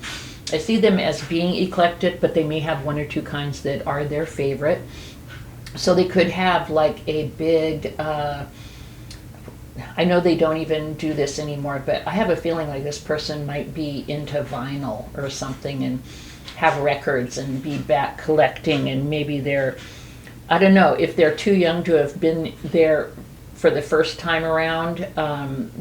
I see them as being eclectic, but they may have one or two kinds that are their favorite. So they could have like a big, I know they don't even do this anymore, but I have a feeling like this person might be into vinyl or something and have records and be back collecting, and maybe they're, I don't know, if they're too young to have been there for the first time around,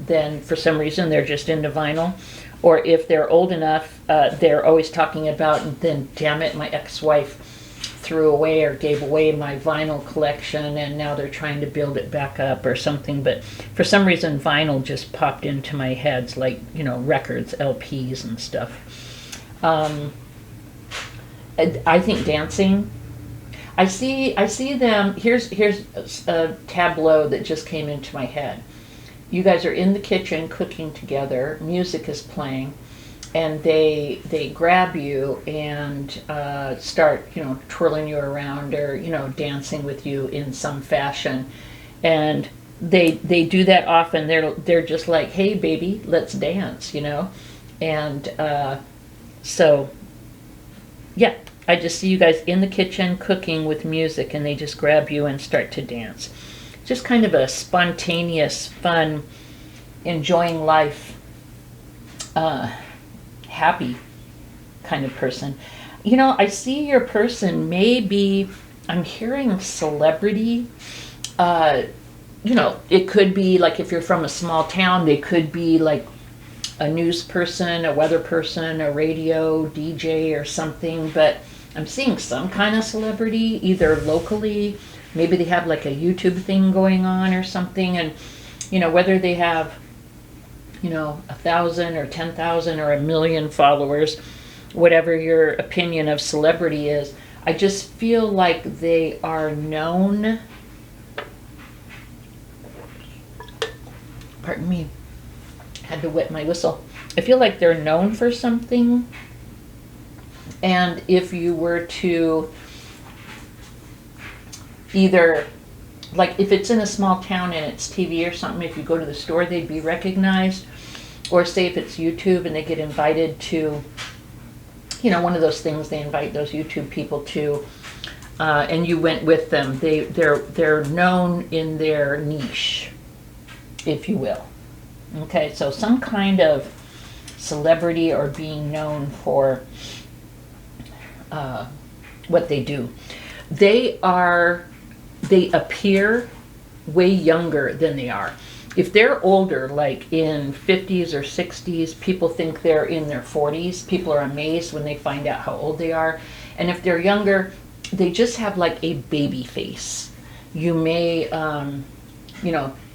then for some reason they're just into vinyl. Or if they're old enough, they're always talking about, then damn it, my ex-wife threw away or gave away my vinyl collection, and now they're trying to build it back up or something. But for some reason vinyl just popped into my head, like records, LPs and stuff. I think dancing. I see them. Here's a tableau that just came into my head. you guys are in the kitchen cooking together, music is playing, and they grab you and start, twirling you around, or dancing with you in some fashion. And they do that often. They're just like, hey baby, let's dance, and so yeah, I just see you guys in the kitchen cooking with music, and they just grab you and start to dance. Just kind of a spontaneous, fun, enjoying life, happy kind of person. I see your person, maybe, I'm hearing celebrity. It could be like, if you're from a small town, they could be like a news person, a weather person, a radio DJ or something. But I'm seeing some kind of celebrity, either locally, maybe they have like a YouTube thing going on or something. And whether they have 1,000 or 10,000 or 1,000,000 followers, whatever your opinion of celebrity is, I just feel like they are known. Pardon me, had to wet my whistle. I feel like they're known for something, and if you were to either, like if it's in a small town and it's TV or something, if you go to the store, they'd be recognized. Or say if it's YouTube and they get invited to, one of those things they invite those YouTube people to, and you went with them, they're known in their niche, if you will. Okay, so some kind of celebrity or being known for what they do. They appear way younger than they are. If they're older, like in 50s or 60s, people think they're in their 40s. People are amazed when they find out how old they are. And if they're younger, they just have like a baby face. You may,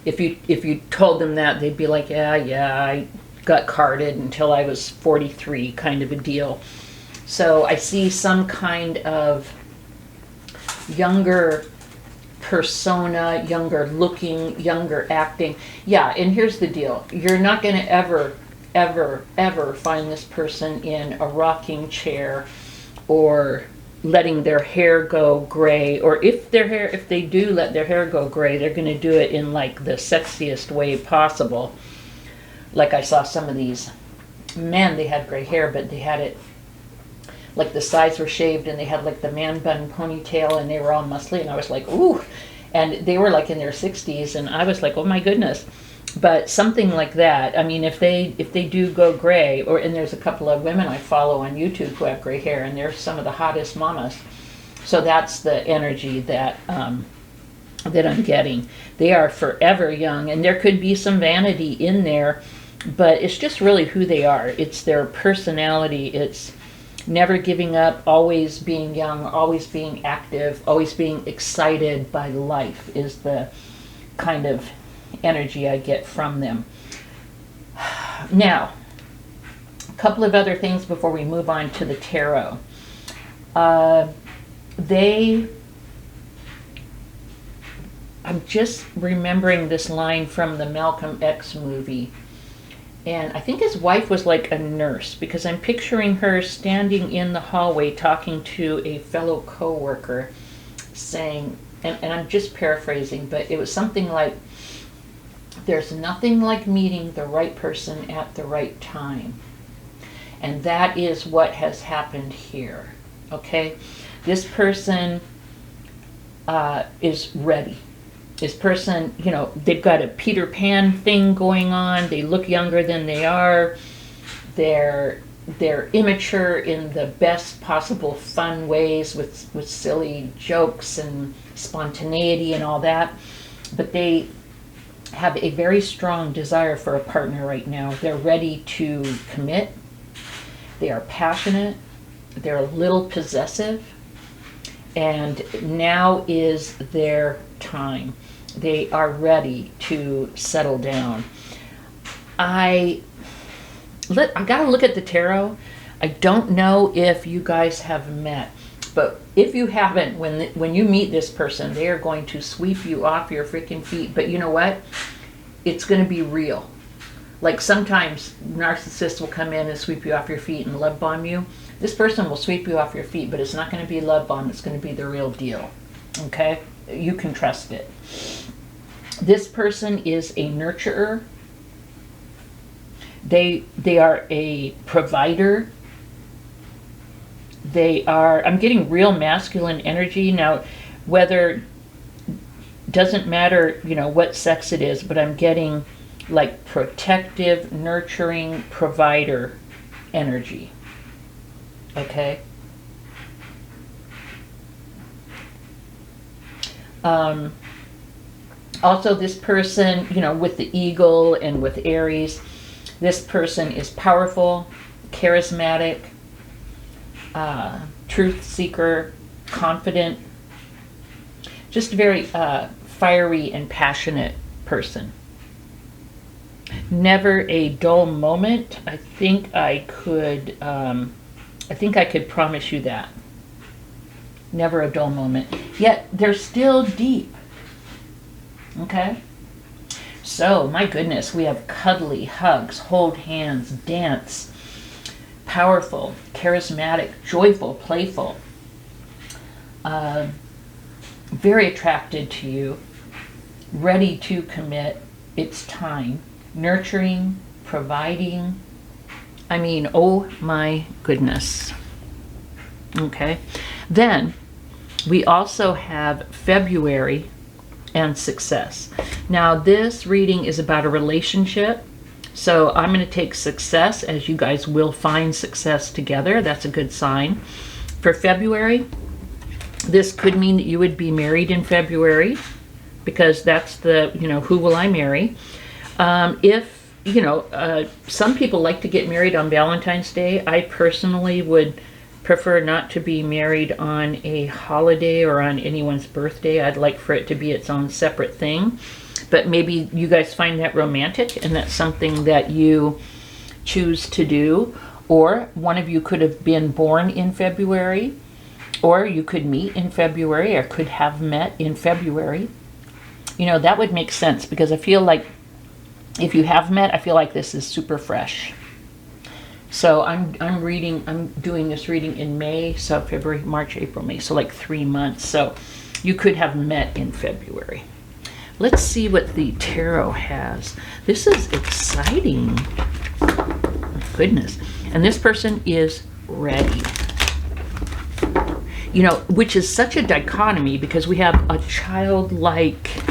if you told them that, they'd be like, yeah, I got carded until I was 43, kind of a deal. So I see some kind of younger persona, younger looking, younger acting. Yeah, and here's the deal. You're not going to ever find this person in a rocking chair or letting their hair go gray. Or if they do let their hair go gray, they're going to do it in like the sexiest way possible. Like I saw some of these men, they had gray hair, but they had it like the sides were shaved, and they had like the man bun ponytail, and they were all muscly, and I was like, ooh. And they were like in their 60s, and I was like, oh my goodness. But something like that, I mean, if they do go gray, and there's a couple of women I follow on YouTube who have gray hair, and they're some of the hottest mamas. So that's the energy that that I'm getting. They are forever young, and there could be some vanity in there, but it's just really who they are. It's their personality. It's never giving up, always being young, always being active, always being excited by life is the kind of energy I get from them. Now, a couple of other things before we move on to the tarot. I'm just remembering this line from the Malcolm X movie. And I think his wife was like a nurse, because I'm picturing her standing in the hallway talking to a fellow co-worker saying, and I'm just paraphrasing, but it was something like, there's nothing like meeting the right person at the right time. And that is what has happened here, okay? This person is ready. This person, they've got a Peter Pan thing going on. They look younger than they are. They're immature in the best possible fun ways, with silly jokes and spontaneity and all that. But they have a very strong desire for a partner right now. They're ready to commit. They are passionate. They're a little possessive. And now is their time. They are ready to settle down. I gotta look at the tarot. I don't know if you guys have met, but if you haven't, when you meet this person, they are going to sweep you off your freaking feet. But you know what? it's going to be real. Like sometimes narcissists will come in and sweep you off your feet and love bomb you. This person will sweep you off your feet, but it's not going to be love bomb. It's going to be the real deal. Okay? You can trust it. This person is a nurturer. They are a provider. They are, I'm getting real masculine energy. Now, whether, doesn't matter, you know, what sex it is, but I'm getting like protective, nurturing, provider energy. Okay? Also, this person, you know, with the eagle and with Aries, this person is powerful, charismatic, truth seeker, confident, just a very fiery and passionate person. Never a dull moment. I think I could promise you that. Never a dull moment. Yet they're still deep. Okay? So, my goodness, we have cuddly, hugs, hold hands, dance, powerful, charismatic, joyful, playful, very attracted to you, ready to commit. It's time. Nurturing, providing. I mean, oh my goodness. Okay. Then we also have February and success. Now this reading is about a relationship. So I'm going to take success, as you guys will find success together. That's a good sign. For February, this could mean that you would be married in February, because that's the, you know, who will I marry? If, you know, some people like to get married on Valentine's Day. I personally would prefer not to be married on a holiday or on anyone's birthday. I'd like for it to be its own separate thing. But maybe you guys find that romantic and that's something that you choose to do. Or one of you could have been born in February, or you could meet in February, or could have met in February. You know, that would make sense, because I feel like if you have met, I feel like this is super fresh. So I'm doing this reading in May, so February, March, April, May, so like 3 months. So you could have met in February. Let's see what the tarot has. This is exciting. Goodness. And this person is ready. You know, which is such a dichotomy, because we have a childlike,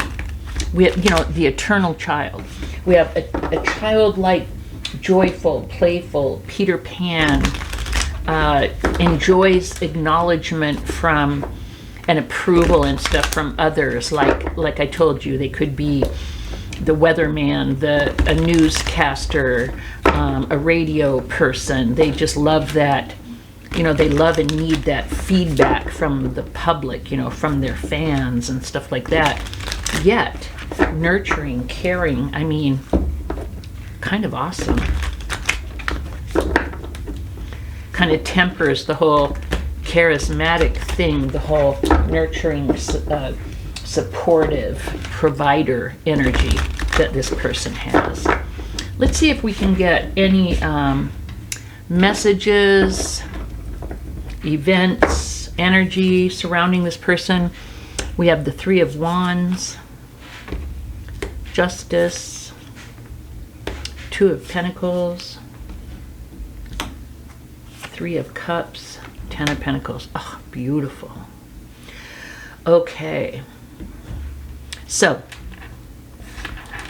we have, you know, the eternal child. We have a childlike, joyful, playful Peter Pan, enjoys acknowledgement from and approval and stuff from others. Like I told you, they could be the weatherman, a newscaster, a radio person. They just love that, you know, they love and need that feedback from the public, you know, from their fans and stuff like that. Yet, nurturing, caring, I mean, kind of awesome. Kind of tempers the whole charismatic thing, the whole nurturing, supportive, provider energy that this person has. Let's see if we can get any messages, events, energy surrounding this person. We have the Three of Wands, Justice, Two of Pentacles, Three of Cups, Ten of Pentacles. Oh, beautiful. Okay. So,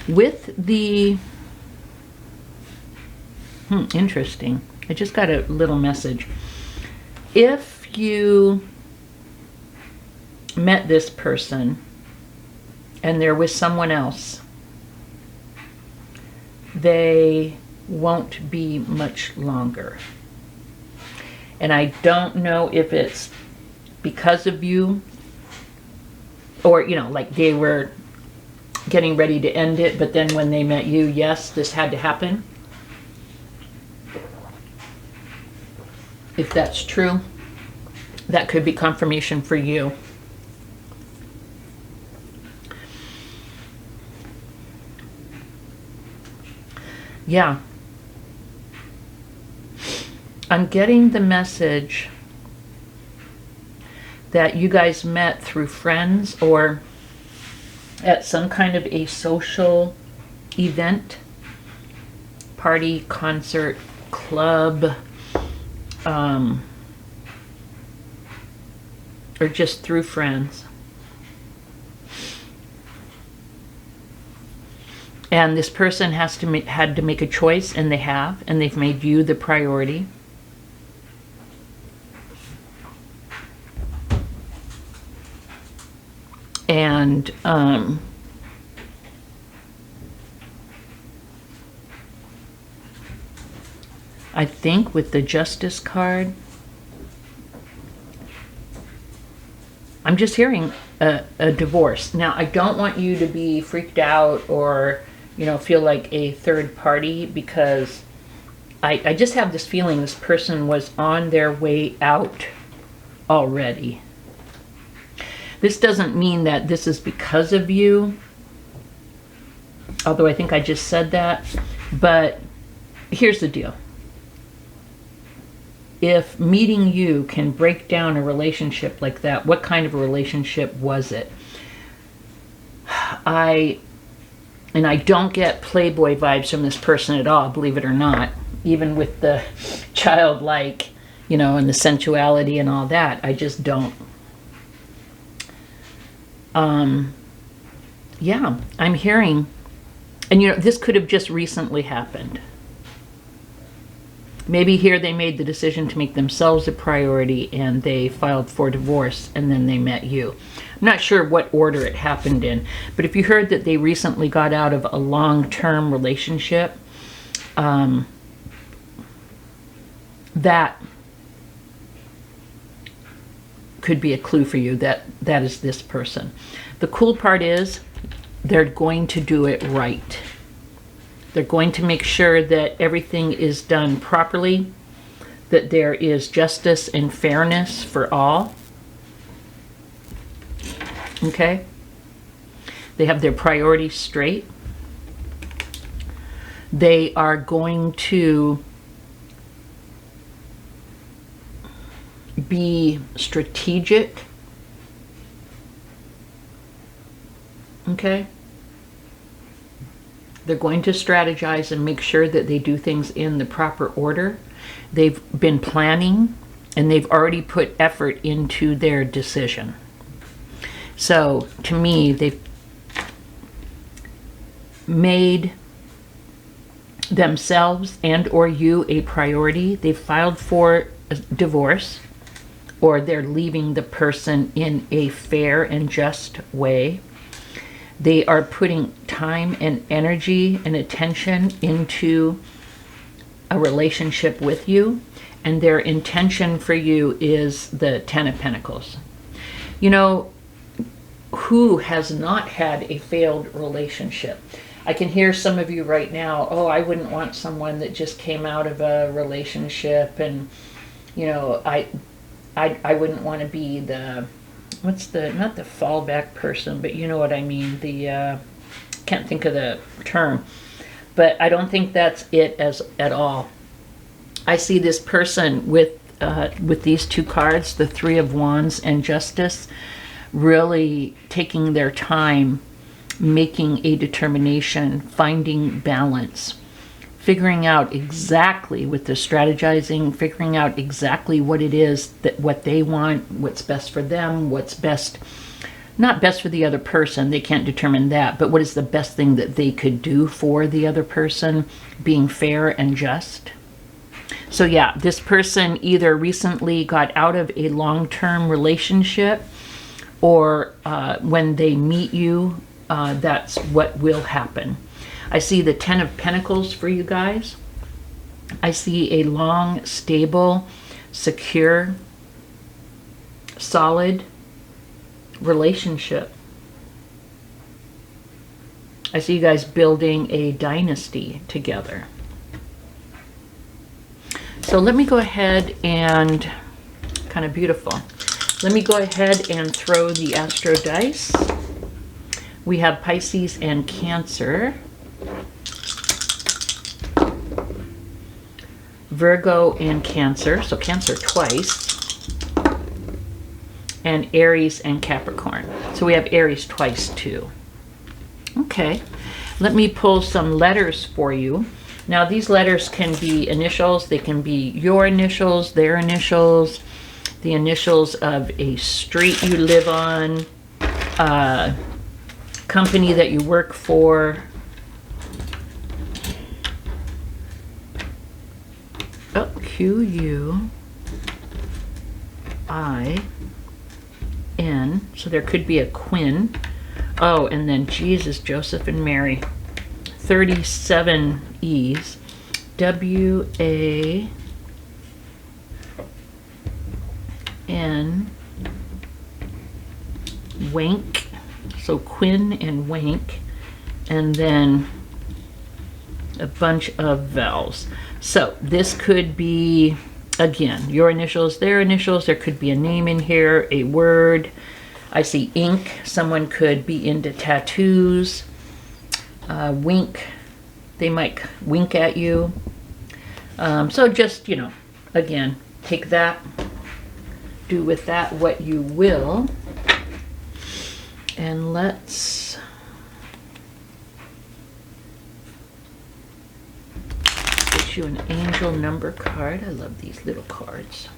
with the... interesting. I just got a little message. If you met this person and they're with someone else, they won't be much longer. And I don't know if it's because of you, or, you know, like they were getting ready to end it, but then when they met you, yes, this had to happen. If that's true, that could be confirmation for you. Yeah. I'm getting the message that you guys met through friends or at some kind of a social event, party, concert, club, or just through friends. And this person had to make a choice, and they've made you the priority. And I think with the Justice card, I'm just hearing a divorce. Now, I don't want you to be freaked out or, you know, feel like a third party, because I just have this feeling this person was on their way out already. This doesn't mean that this is because of you, although I think I just said that. But here's the deal. If meeting you can break down a relationship like that, what kind of a relationship was it? I don't get Playboy vibes from this person at all, believe it or not. Even with the childlike, you know, and the sensuality and all that, I just don't. Yeah, I'm hearing, and you know, this could have just recently happened. Maybe here they made the decision to make themselves a priority and they filed for divorce and then they met you. I'm not sure what order it happened in, but if you heard that they recently got out of a long-term relationship, that could be a clue for you that that is this person. The cool part is they're going to do it right. They're going to make sure that everything is done properly, that there is justice and fairness for all. Okay? They have their priorities straight. They are going to be strategic. Okay? They're going to strategize and make sure that they do things in the proper order. They've been planning and they've already put effort into their decision. So to me, they've made themselves and or you a priority. They've filed for a divorce, or they're leaving the person in a fair and just way. They are putting time and energy and attention into a relationship with you, and their intention for you is the Ten of Pentacles. You know, who has not had a failed relationship? I can hear some of you right now, oh, I wouldn't want someone that just came out of a relationship, and, you know, I wouldn't want to be the, not the fallback person, but you know what I mean, the, can't think of the term, but I don't think that's it at all. I see this person with these two cards, the Three of Wands and Justice, really taking their time, making a determination, finding balance, figuring out exactly with the strategizing, figuring out exactly what it is that what they want, what's best for them, what's best, not best for the other person, they can't determine that, but what is the best thing that they could do for the other person, being fair and just. So yeah, this person either recently got out of a long-term relationship, or when they meet you, that's what will happen. I see the Ten of Pentacles for you guys. I see a long, stable, secure, solid relationship. I see you guys building a dynasty together. So let me go ahead and, kind of beautiful. Let me go ahead and throw the Astro dice. We have Pisces and Cancer. Virgo and Cancer, so Cancer twice, and Aries and Capricorn. So we have Aries twice too. Okay, let me pull some letters for you. Now these letters can be initials, they can be your initials, their initials, the initials of a street you live on, a company that you work for. Oh, Q-U-I-N. So there could be a Quinn. Oh, and then Jesus, Joseph, and Mary. 37 E's. W-A-N. Wank. So Quinn and Wank. And then a bunch of vowels. So this could be, again, your initials, their initials. There could be a name in here, a word. I see ink. Someone could be into tattoos. Wink. They might wink at you. So just, you know, again, take that. Do with that what you will. And let's get you an angel number card. I love these little cards.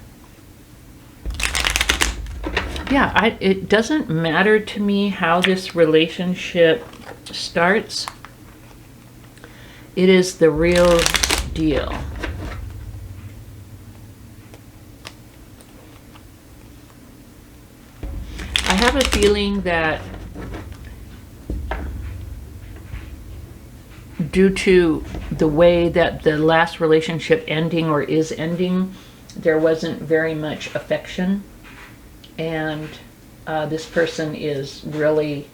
Yeah, it doesn't matter to me how this relationship starts. It is the real deal. I have a feeling that due to the way that the last relationship ending or is ending, there wasn't very much affection. And this person is really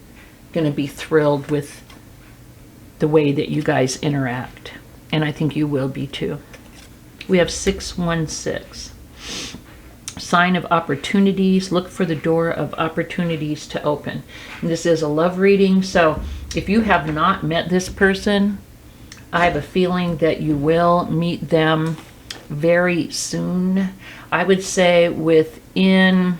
going to be thrilled with the way that you guys interact. And I think you will be too. We have 616. Sign of opportunities. Look for the door of opportunities to open. And this is a love reading. So if you have not met this person, I have a feeling that you will meet them very soon. I would say within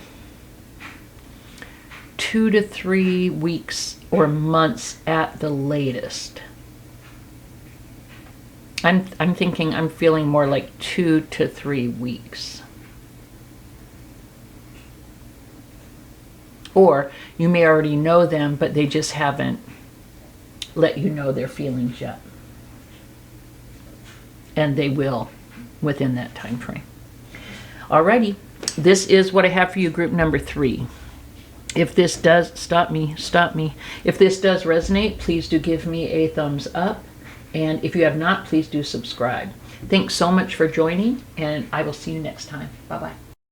2 to 3 weeks or months at the latest. I'm feeling more like 2 to 3 weeks. Or you may already know them, but they just haven't let you know their feelings yet. And they will within that time frame. Alrighty, this is what I have for you, group number 3. If this does, stop me. If this does resonate, please do give me a thumbs up. And if you have not, please do subscribe. Thanks so much for joining, and I will see you next time. Bye-bye.